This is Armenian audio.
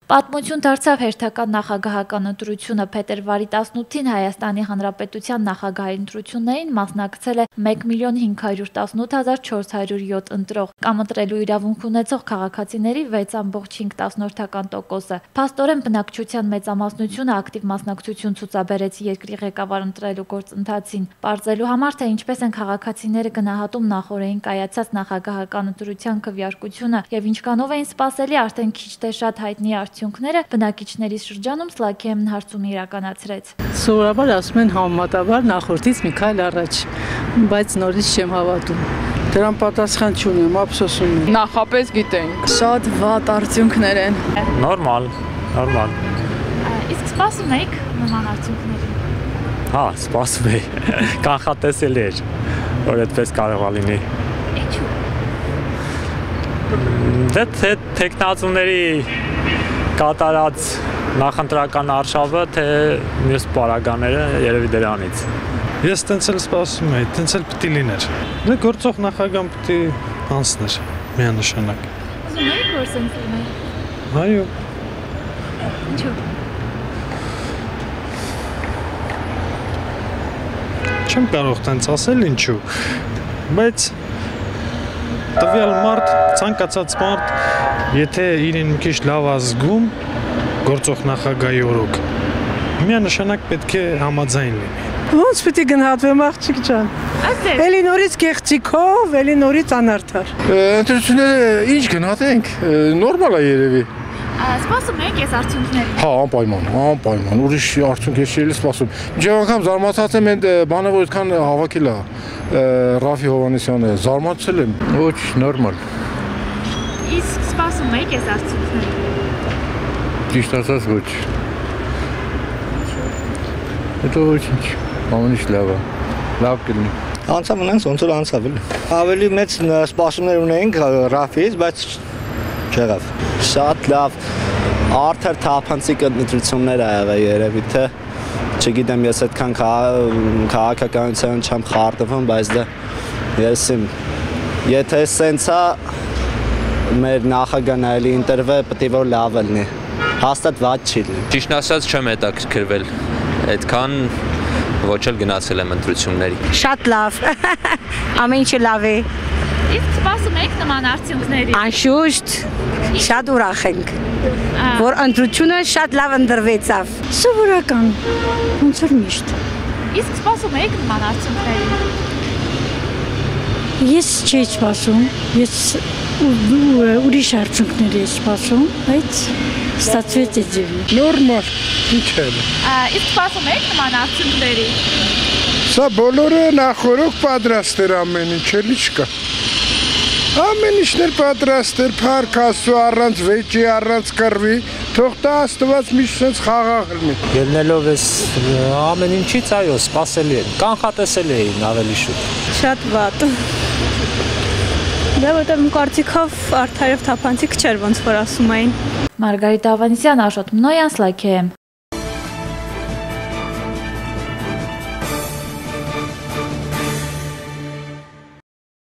Պատմություն դարձավ հերթական նախագահական ընտրությունը փետրվարի 18-ին Հայաստանի Հանրապետության նախագահի ընտրություններին մասնակցել է 1.518.407 ընտրող, կամ ընտրելու իրավունք ունեցող քաղաքացիների 6.5%-ը։ Փաստորեն բնակչության մեծամասնությունը ակտիվ մասնակցություն ցուցաբերեց երկրի ղեկավար ընտրելու գործընթացին, պարզելու համար, թե ինչպես են քաղաքացիները գնահատում նախօրեին կայացած նախագահական ընտրության քվեարկությունը եւ ինչքանով էին սպասելի արդեն քիչ թե շատ հայտնի արդյունքները, բնակիչների շրջանում Սլաքեմն հարցում իրականացրեց։ Սովորաբար ասում են համեմատաբար նախորդից մի քայլ առաջ, բայց նորից չեմ հավատում։ Դրան պատասխան չունեմ, ափսոսում եմ։ Նախապես գիտենք։ Շատ վատ արդյունքներ են։ Նորմալ։ Իսկ սպասում եք նման արդյունքներին։ Հա, սպասում էի։ Կանխատեսելի էր, որ այդպես կարող է լինի։ Ինչու՞։ Դե տեխնացուների կատարած նախընտրական արշավը, թե մյուս պարագաները երևի դրանից։ Ես տենց էլ սպասում էի, տենց էլ պիտի լիներ։ Դե գործող նախագահան պիտի անցներ միանշանակ։ Ուզում եք որ սենց լինի։ Այո։ Ինչու՞։ Չեմ կարող տենց ասել ինչու, բայց տվյալ մարդ, ցանկացած մարդ, եթե իրեն մի քիչ լավ ազգում գործող նախագահի օրոք, միանշանակ պետք է համաձայն լինի։ Ոնց պիտի գնահատվեմ աղջիկ ջան։ Էլի նորից գեղեցիկով, էլի նորից անարդար։ Ընտրությունները ինչ գնահատենք, նորմալ է երևի։ Սպասում եք այս արդյունքներին։ Հա, անպայման, ուրիշ արդյունք ես չի սպասում։ Մինչև անգամ զարմացած եմ այդ բանը, որ այդքան հավաքել է Ռաֆի Հովհաննիսյանը, զարմացել եմ։ Ոչ, նորմալ։ Իսկ սպասում եք այս արդյունքներին։ Ճիշտ ասած ոչ։ Հետո ոչինչ, ամեն ինչ լավ է, լավ կլինի։ Անցավ ունենք, ոնց որ անցավ էլի։ Ավելի մեծ սպասումներ ունեինք Ռաֆից, բայց չեղավ։ Շատ լավ, արդար թափանցիկ ընտրություններ ա եղել երևի, թե չգիտեմ, ես այդքան քաղաքականության չեմ խառնվում, բայց դա ես իմ եթե սենց է մեր նախագահն այլի ընտրվե, պետք է որ լավ լինի։ Հաստատ վատ չի լինի։ Ճիշտ ասած չեմ հետաքրքրվել, այդքան ոչ էլ գնացել եմ ընտրությունների։ Շատ լավ, ամեն ինչը լավ է։ Իսկ սպասում եք նման արդյունքների։ Անշուշտ, շատ ուրախ ենք, որ ընտրությունը շատ լավ ընտրվեցավ։ Սովորական, ոնց որ միշտ։ Իսկ սպասում եք նման արդյունքների։ Ես չէի սպասում, ես ուրիշ արդյունքներ եմ սպասում, բայց ստացվեց այդ ձևի։ Նորմալ, ինչ է։ Իսկ սպասում եք նման արդյունքների։ Սա բոլորը նախորոք պատրաստ էր ամեն ինչ, էլի չկա։ Ամեն ինչներ պատրաստ էր, փառք Աստծո, առանց վեճի, առանց կռվի, թող տա Աստված միշտ սենց խաղաղ լինի։ Ելնելով այս ամեն ինչից, այո, սպասելի են, կանխատեսելի էին ավելի շուտ։ Շատ վատ։ Դա որտեղ իմ կարծիքով արդար եւ թափանցիկ չէր, ոնց որ ասում էին։ Մարգարիտ Ավանեսյան, Աշոտ Մնոյան, Սլաքեմ։